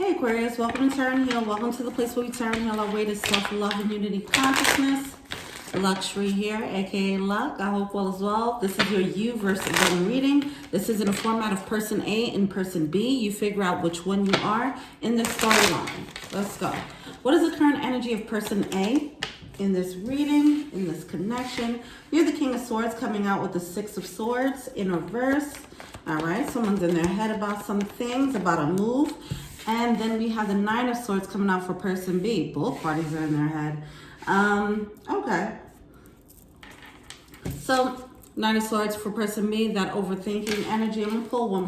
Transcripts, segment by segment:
Hey Aquarius, welcome to Turn Heal. Welcome to the place where we turn heal our way to self-love and unity consciousness. Luxury here, aka Luck. I hope all is well. This is your you versus villain reading. This is in a format of person A and person B. You figure out which one you are in this storyline. Let's go. What is the current energy of person A in this reading, in this connection? You're the King of Swords coming out with the Six of Swords in reverse. All right, someone's in their head about some things, about a move. And then we have the Nine of Swords coming out for person B. Both parties are in their head. Okay. So, Nine of Swords for person B, that overthinking energy. I'm going to pull one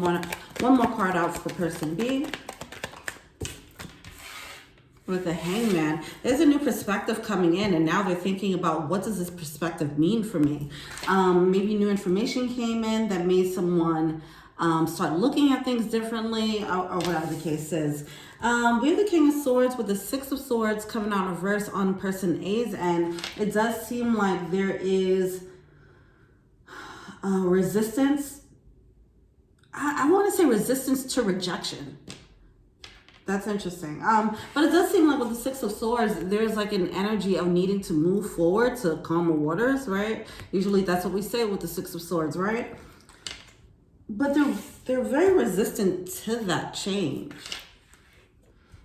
more card out for person B. With the Hangman, there's a new perspective coming in, and now they're thinking about what does this perspective mean for me? Maybe new information came in that made someone start looking at things differently, or whatever the case is. We have the King of Swords with the Six of Swords coming out in reverse on person A's, and it does seem like there is resistance. I want to say resistance to rejection. That's interesting. But it does seem like with the Six of Swords, there's like an energy of needing to move forward to calmer waters, right? Usually that's what we say with the Six of Swords, right? But they're very resistant to that change.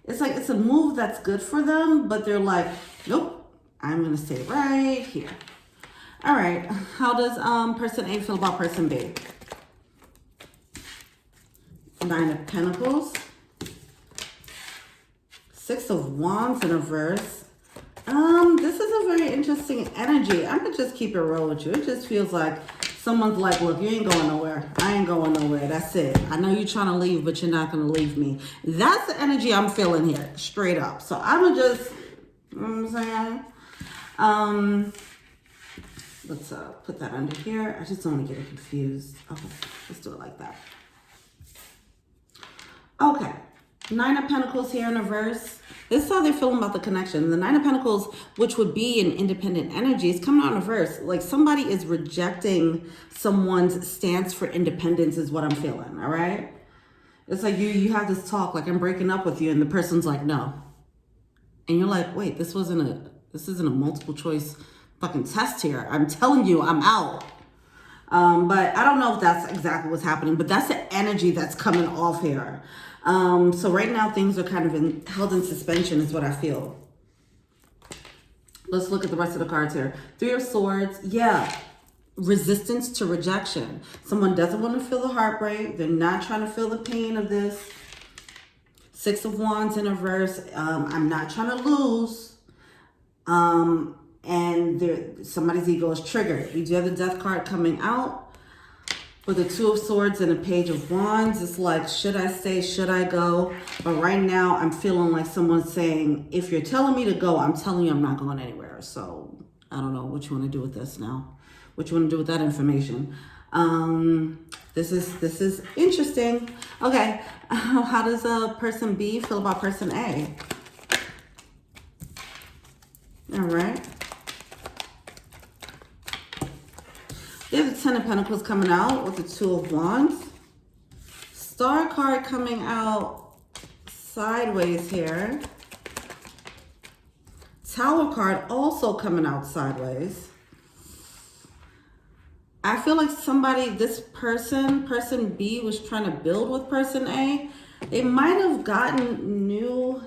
It's like it's a move that's good for them, but they're like, nope, I'm gonna stay right here. All right, how does person A feel about person B? Nine of Pentacles. Six of Wands in reverse. This is a very interesting energy. I'm gonna just keep it real with you. It just feels like someone's like, look, you ain't going nowhere. I ain't going nowhere. That's it. I know you're trying to leave, but you're not gonna leave me. That's the energy I'm feeling here, straight up. So I'm gonna just, you know what I'm saying? Let's put that under here. I just don't want to get it confused. Okay, let's do it like that. Okay. Nine of Pentacles here in reverse. This is how they're feeling about the connection. The Nine of Pentacles, which would be an independent energy, is coming out in reverse. Like somebody is rejecting someone's stance for independence is what I'm feeling, all right? It's like you have this talk, like I'm breaking up with you, and the person's like, no. And you're like, wait, this isn't a multiple choice fucking test here. I'm telling you, I'm out. But I don't know if that's exactly what's happening, but that's the energy that's coming off here. So right now things are kind of held in suspension is what I feel. Let's look at the rest of the cards here. Three of Swords. Yeah. Resistance to rejection. Someone doesn't want to feel the heartbreak. They're not trying to feel the pain of this. Six of Wands in reverse. I'm not trying to lose. And somebody's ego is triggered. We do have the Death card coming out. With the Two of Swords and a Page of Wands, it's like, should I stay? Should I go? But right now, I'm feeling like someone's saying, if you're telling me to go, I'm telling you I'm not going anywhere. So I don't know what you want to do with this now. What you want to do with that information. This is interesting. Okay, how does person B feel about person A? All right. There's the Ten of Pentacles coming out with the Two of Wands. Star card coming out sideways here. Tower card also coming out sideways. I feel like this person B was trying to build with person A. They might have gotten new.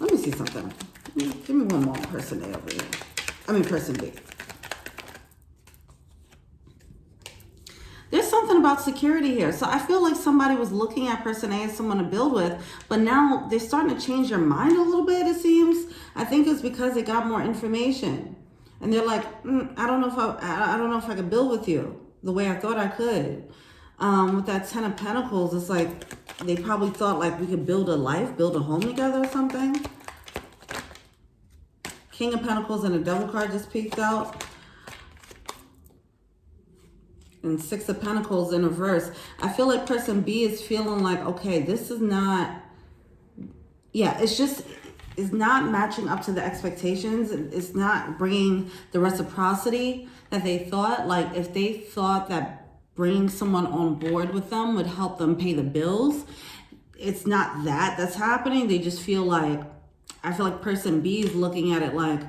Let me see something. Give me one more person A over here. I mean person B. There's something about security here. So I feel like somebody was looking at person A as someone to build with, but now they're starting to change their mind a little bit, it seems. I think it's because they got more information. And they're like, I don't know if I could build with you the way I thought I could. With that Ten of Pentacles, it's like they probably thought like we could build a life, build a home together or something. King of Pentacles and a Devil card just peeked out. And Six of Pentacles in reverse. I feel like person B is feeling like, okay, this is not, it's not matching up to the expectations. It's not bringing the reciprocity that they thought. Like if they thought that bringing someone on board with them would help them pay the bills, it's not that that's happening. They just feel like, I feel like person B is looking at it like,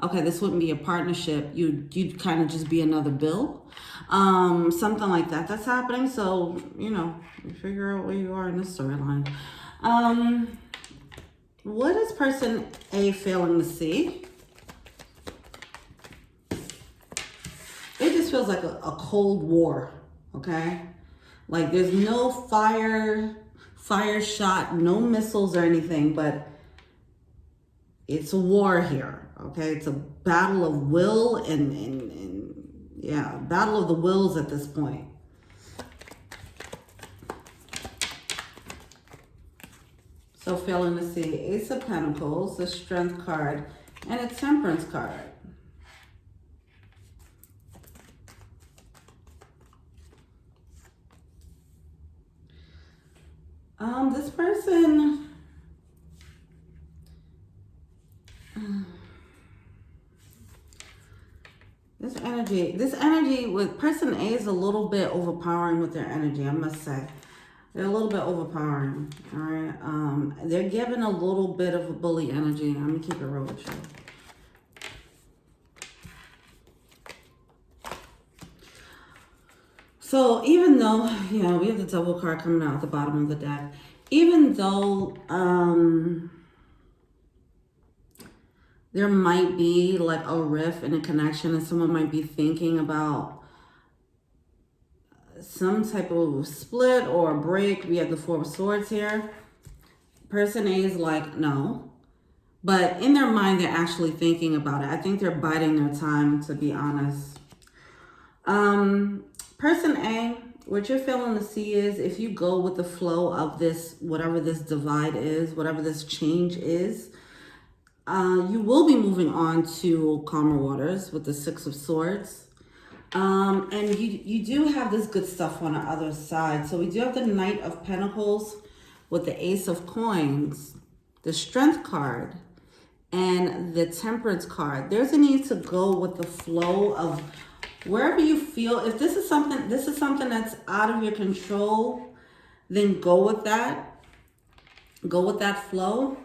okay, this wouldn't be a partnership. You'd kind of just be another bill. Something like that that's happening. So, you know, you figure out where you are in this storyline. What is person A failing to see? It just feels like a cold war, okay? Like there's no fire shot, no missiles or anything, but it's a war here, okay? It's a battle of will and yeah, battle of the wills at this point. So failing to see Ace of Pentacles, the Strength card, and a Temperance card. This person, this energy with person A is a little bit overpowering with their energy, I must say. They're a little bit overpowering, all right? They're giving a little bit of a bully energy. I'm gonna keep it real with you. So even though, yeah, we have the Devil card coming out at the bottom of the deck, even though there might be like a rift and a connection and someone might be thinking about some type of split or a break. We have the Four of Swords here. Person A is like, no. But in their mind, they're actually thinking about it. I think they're biding their time, to be honest. Person A, what you're failing to see is if you go with the flow of this, whatever this divide is, whatever this change is, you will be moving on to calmer waters with the Six of Swords. And you do have this good stuff on the other side. So we do have the Knight of Pentacles with the Ace of Coins, the Strength card, and the Temperance card. There's a need to go with the flow of wherever you feel. If this is something that's out of your control, then go with that. Go with that flow.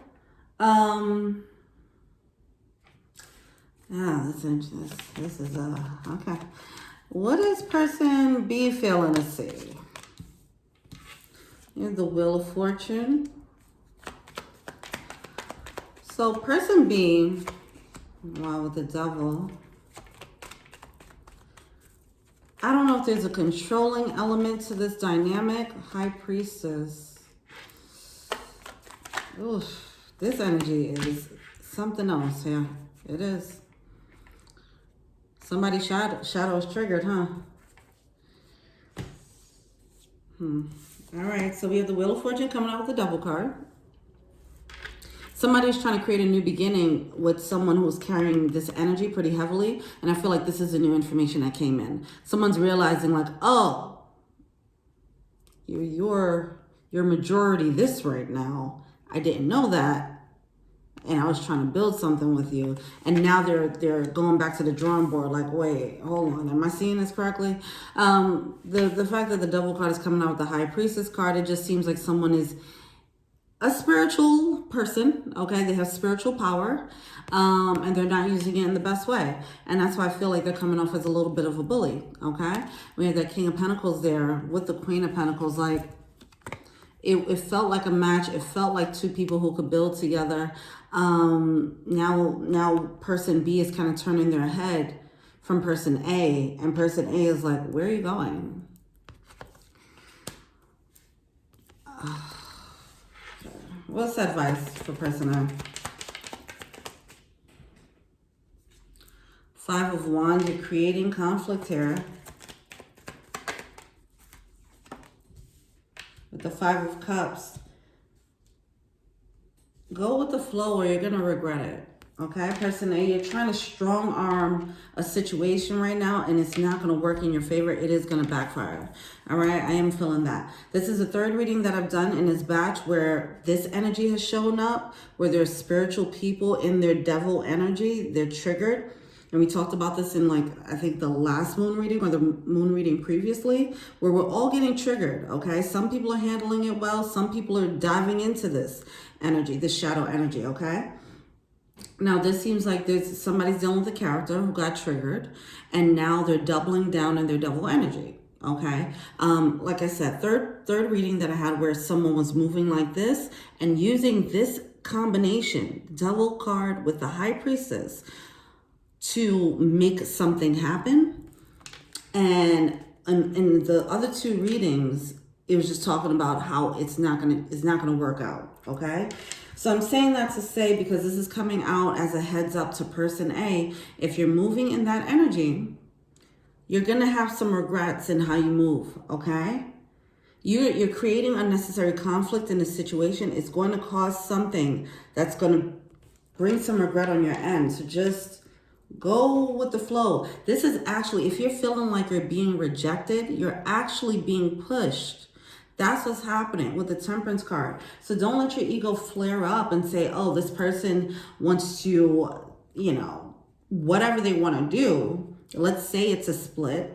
Yeah, this is okay. What is person B failing to see? You have the Wheel of Fortune. So person B, wow, with the Devil. I don't know if there's a controlling element to this dynamic. High Priestess. Oof, this energy is something else. Yeah, it is. Somebody's shadow is triggered, huh? All right, so we have the Wheel of Fortune coming out with the Devil card. Somebody's trying to create a new beginning with someone who's carrying this energy pretty heavily. And I feel like this is the new information that came in. Someone's realizing like, oh, you're majority this right now. I didn't know that. And I was trying to build something with you. And now they're going back to the drawing board like, wait, hold on. Am I seeing this correctly? The fact that the Devil card is coming out with the High Priestess card, it just seems like someone is a spiritual person, okay? They have spiritual power, and they're not using it in the best way. And that's why I feel like they're coming off as a little bit of a bully, okay? We have that King of Pentacles there with the Queen of Pentacles. Like, it felt like a match. It felt like two people who could build together. Now person B is kind of turning their head from person A, and person A is like, where are you going? What's the advice for person A? Five of Wands, you're creating conflict here. With the Five of Cups. Go with the flow or you're going to regret it. Okay, person A, you're trying to strong arm a situation right now and it's not going to work in your favor. It is going to backfire. All right, I am feeling that. This is the third reading that I've done in this batch where this energy has shown up, where there's spiritual people in their devil energy. They're triggered. And we talked about this in like, I think the last moon reading or the moon reading previously, where we're all getting triggered, okay? Some people are handling it well. Some people are diving into this energy, this shadow energy, okay? Now, this seems like somebody's dealing with a character who got triggered, and now they're doubling down in their devil energy, okay? Like I said, third reading that I had where someone was moving like this and using this combination, devil card with the high priestess, to make something happen. And in the other two readings, it was just talking about how it's not gonna work out, okay? So I'm saying that to say, because this is coming out as a heads up to person A, if you're moving in that energy, you're gonna have some regrets in how you move, okay? You're creating unnecessary conflict in a situation. It's going to cause something that's going to bring some regret on your end. So just go with the flow. This is actually, if you're feeling like you're being rejected, you're actually being pushed. That's what's happening with the Temperance card. So don't let your ego flare up and say, oh, this person wants to, you know, whatever they want to do. Let's say it's a split.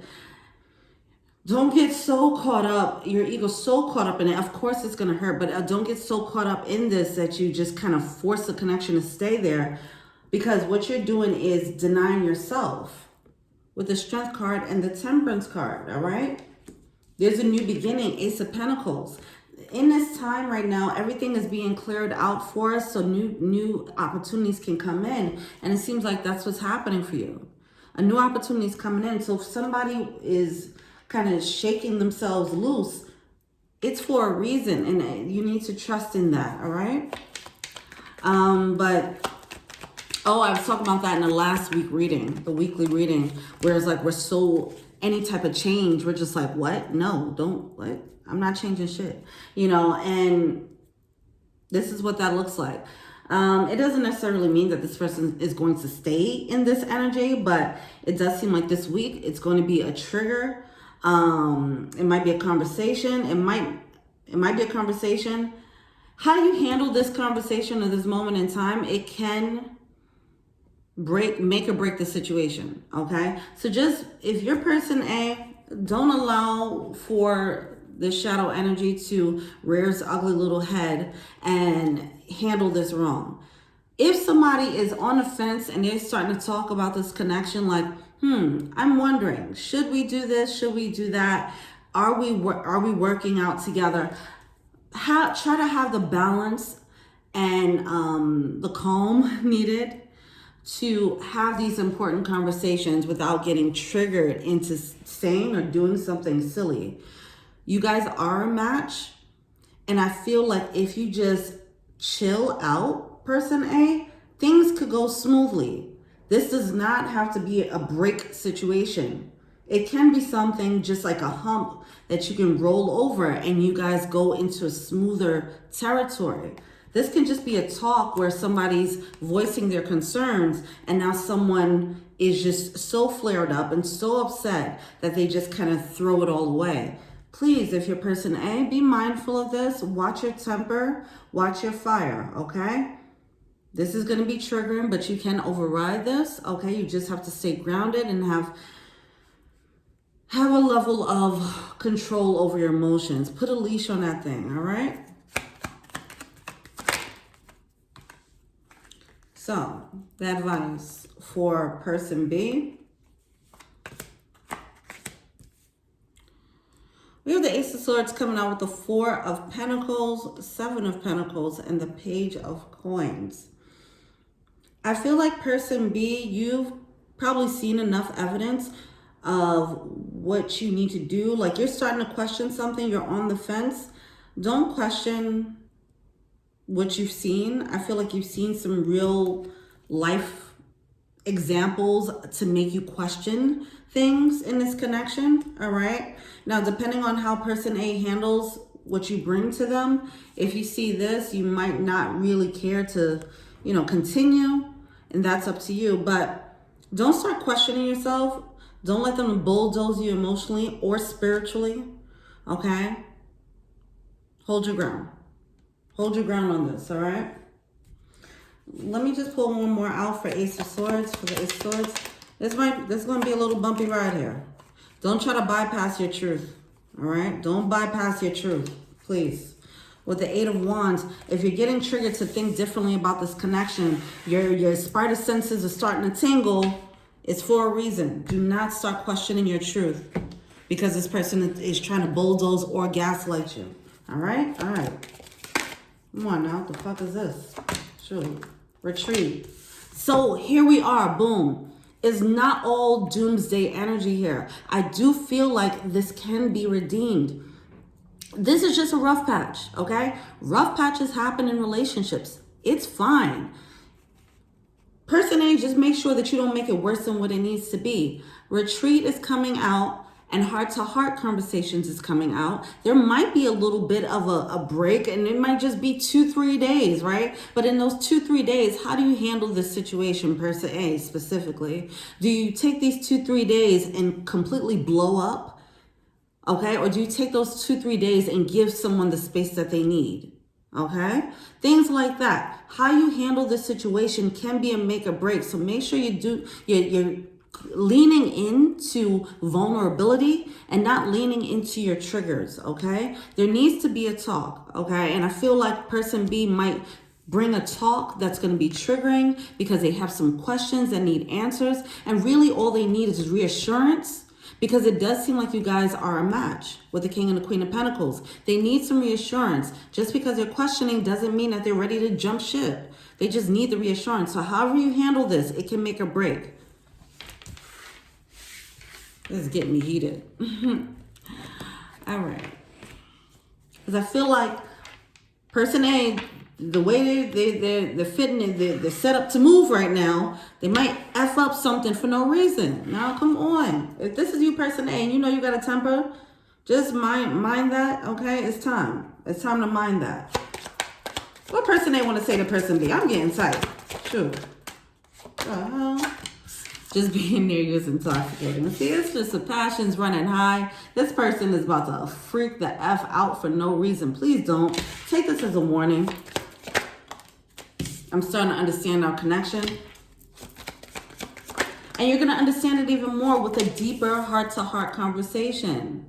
Don't get so caught up, your ego's so caught up in it. Of course it's going to hurt, but don't get so caught up in this that you just kind of force the connection to stay there, because what you're doing is denying yourself with the Strength card and the Temperance card, all right? There's a new beginning, Ace of Pentacles. In this time right now, everything is being cleared out for us, so new opportunities can come in, and it seems like that's what's happening for you. A new opportunity is coming in, so if somebody is kind of shaking themselves loose, it's for a reason, and you need to trust in that, all right? But I was talking about that in the last week reading, the weekly reading, where it's like we're so, any type of change, we're just like, what? No, don't, like, I'm not changing shit, you know, and this is what that looks like. It doesn't necessarily mean that this person is going to stay in this energy, but it does seem like this week it's going to be a trigger. It might be a conversation. It might be a conversation. How do you handle this conversation at this moment in time? It can make or break the situation. Okay. So just, if you're person A, don't allow for the shadow energy to rear its ugly little head and handle this wrong. If somebody is on the fence and they're starting to talk about this connection, like, I'm wondering, should we do this? Should we do that? Are we working out together? Try to have the balance and the calm needed to have these important conversations without getting triggered into saying or doing something silly. You guys are a match, and I feel like if you just chill out, person A, things could go smoothly. This does not have to be a break situation. It can be something just like a hump that you can roll over and you guys go into a smoother territory. This can just be a talk where somebody's voicing their concerns and now someone is just so flared up and so upset that they just kind of throw it all away. Please, if you're person A, be mindful of this. Watch your temper, watch your fire, okay? This is going to be triggering, but you can override this, okay? You just have to stay grounded and have a level of control over your emotions. Put a leash on that thing, all right? So, the advice for person B. We have the Ace of Swords coming out with the Four of Pentacles, Seven of Pentacles, and the Page of Coins. I feel like person B, you've probably seen enough evidence of what you need to do. Like, you're starting to question something, you're on the fence. Don't question what you've seen. I feel like you've seen some real life examples to make you question things in this connection, all right? Now, depending on how person A handles what you bring to them, if you see this, you might not really care to, you know, continue, and that's up to you. But don't start questioning yourself. Don't let them bulldoze you emotionally or spiritually, okay? Hold your ground. Hold your ground on this, all right? Let me just pull one more out for Ace of Swords, for the Ace of Swords. This is going to be a little bumpy ride here. Don't try to bypass your truth. All right? Don't bypass your truth, please. With the Eight of Wands, if you're getting triggered to think differently about this connection, your spider senses are starting to tingle, it's for a reason. Do not start questioning your truth because this person is trying to bulldoze or gaslight you. All right? All right. Come on now. What the fuck is this? Shoot. Retreat. So here we are. Boom. It's not all doomsday energy here. I do feel like this can be redeemed. This is just a rough patch, okay? Rough patches happen in relationships. It's fine. Person A, just make sure that you don't make it worse than what it needs to be. Retreat is coming out and heart-to-heart conversations is coming out. There might be a little bit of a break, and it might just be 2-3 days, right? But in those 2-3 days, how do you handle this situation, person A specifically? Do you take these 2-3 days and completely blow up? Okay, or do you take those 2-3 days and give someone the space that they need? Okay, things like that. How you handle this situation can be a make or break. So make sure you're leaning into vulnerability and not leaning into your triggers. Okay, there needs to be a talk. Okay, and I feel like person B might bring a talk that's going to be triggering because they have some questions that need answers, and really all they need is reassurance. Because it does seem like you guys are a match with the King and the Queen of Pentacles. They need some reassurance. Just because they're questioning doesn't mean that they're ready to jump ship. They just need the reassurance. So however you handle this, it can make or break. This is getting me heated. All right. Because I feel like person A, the way they're fitting it, they're set up to move right now, they might F up something for no reason. Now, come on. If this is you, person A, and you know you got a temper, just mind that, okay? It's time. It's time to mind that. What person A want to say to person B? I'm getting tight. Shoot. What the hell? Just being near you is intoxicating. See, it's just the passion's running high. This person is about to freak the F out for no reason. Please don't. Take this as a warning. I'm starting to understand our connection. And you're going to understand it even more with a deeper heart-to-heart conversation.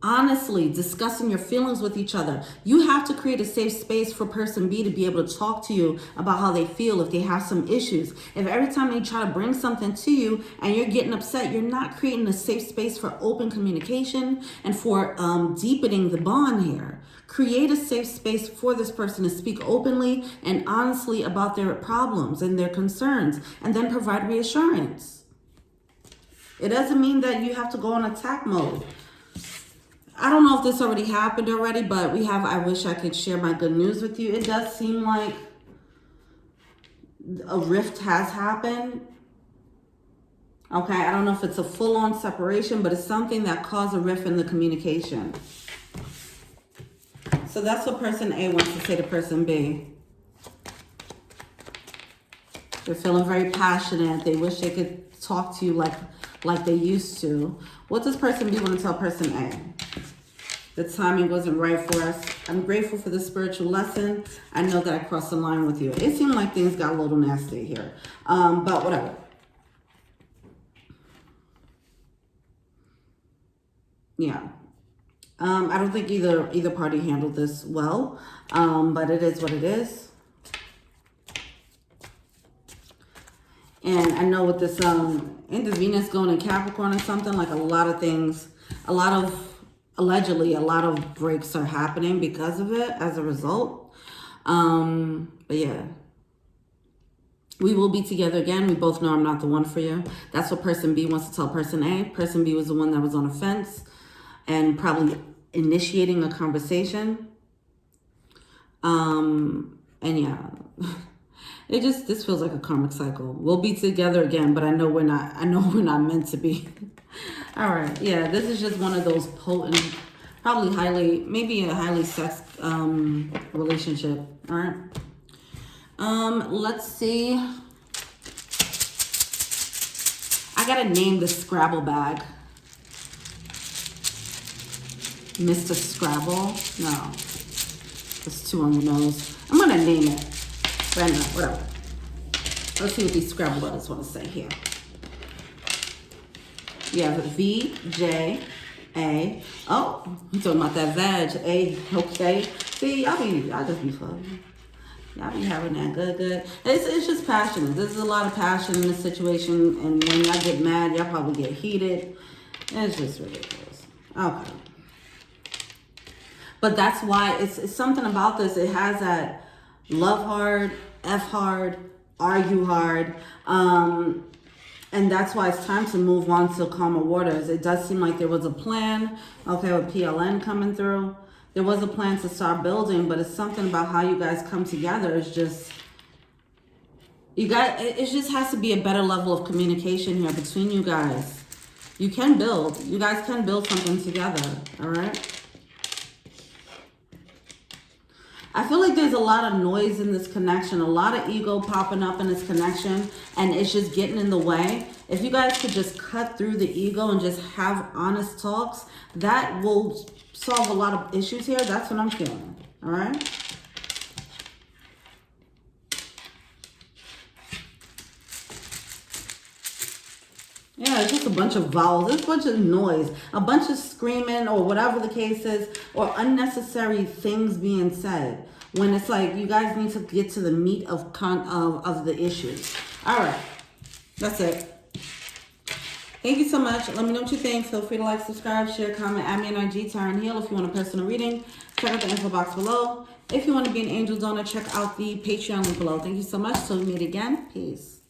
Honestly, discussing your feelings with each other. You have to create a safe space for person B to be able to talk to you about how they feel if they have some issues. If every time they try to bring something to you and you're getting upset, you're not creating a safe space for open communication and for deepening the bond here. Create a safe space for this person to speak openly and honestly about their problems and their concerns, and then provide reassurance. It doesn't mean that you have to go on attack mode. I don't know if this already happened already, but I wish I could share my good news with you. It does seem like a rift has happened. Okay, I don't know if it's a full-on separation, but it's something that caused a rift in the communication. So that's what person A wants to say to person B. They're feeling very passionate. They wish they could talk to you like they used to. What does person B want to tell person A? The timing wasn't right for us. I'm grateful for the spiritual lesson. I know that I crossed the line with you. It seemed like things got a little nasty here. But whatever. Yeah. I don't think either party handled this well. But it is what it is. And I know with this into Venus going in Capricorn or something, like allegedly a lot of breaks are happening because of it as a result. But yeah, we will be together again. We both know I'm not the one for you. That's what person B wants to tell person A. Person B was the one that was on a fence and probably initiating a conversation. And yeah, this feels like a karmic cycle. We'll be together again, but I know we're not meant to be. All right. Yeah, this is just one of those potent, probably maybe a highly sex relationship. All right. Let's see. I gotta name the Scrabble bag. Mr. Scrabble. No. It's too on the nose. I'm gonna name it. But no, whatever. Let's see what these Scrabble letters want to say here. You have V, J, A. Oh, I'm talking about that veg. A, okay. See, y'all just be fun. Y'all be having that good. It's just passionate. There's a lot of passion in this situation, and when y'all get mad, y'all probably get heated. It's just ridiculous. Okay. But that's why it's something about this. It has that love hard, F hard, argue hard. And that's why it's time to move on to calmer waters. It does seem like there was a plan, okay, with PLN coming through. There was a plan to start building, but it's something about how you guys come together. It's just, it just has to be a better level of communication here between you guys. You can build. You guys can build something together, all right? I feel like there's a lot of noise in this connection, a lot of ego popping up in this connection, and it's just getting in the way. If you guys could just cut through the ego and just have honest talks, that will solve a lot of issues here. That's what I'm feeling, all right? Yeah, it's just a bunch of vowels. It's a bunch of noise, a bunch of screaming or whatever the case is, or unnecessary things being said when it's like you guys need to get to the meat of the issues. All right, that's it. Thank you so much. Let me know what you think. Feel free to like, subscribe, share, comment, add me on IG, Tarot and Heal. If you want a personal reading, check out the info box below. If you want to be an angel donor, check out the Patreon link below. Thank you so much. Till we meet again. Peace.